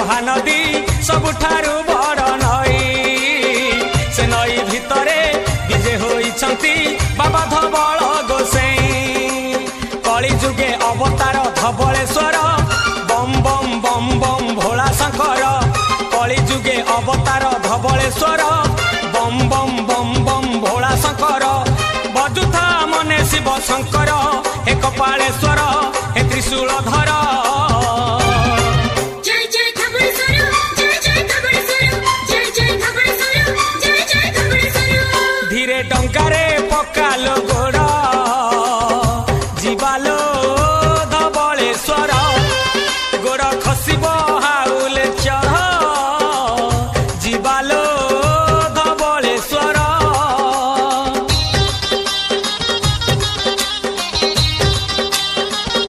महानदी सबुठारु बड़ नई से नई भितरे विजे होइछंती बाबा धवल गोसाई कली जुगे अवतार धवलेश्वर बम बम बम बम भोला शंकर कली जुगे अवतार धवलेश्वर बम बम बम बम भोला शंकर बजुथा मने शिव शंकर हे कपालेश्वर हे त्रिशूल धर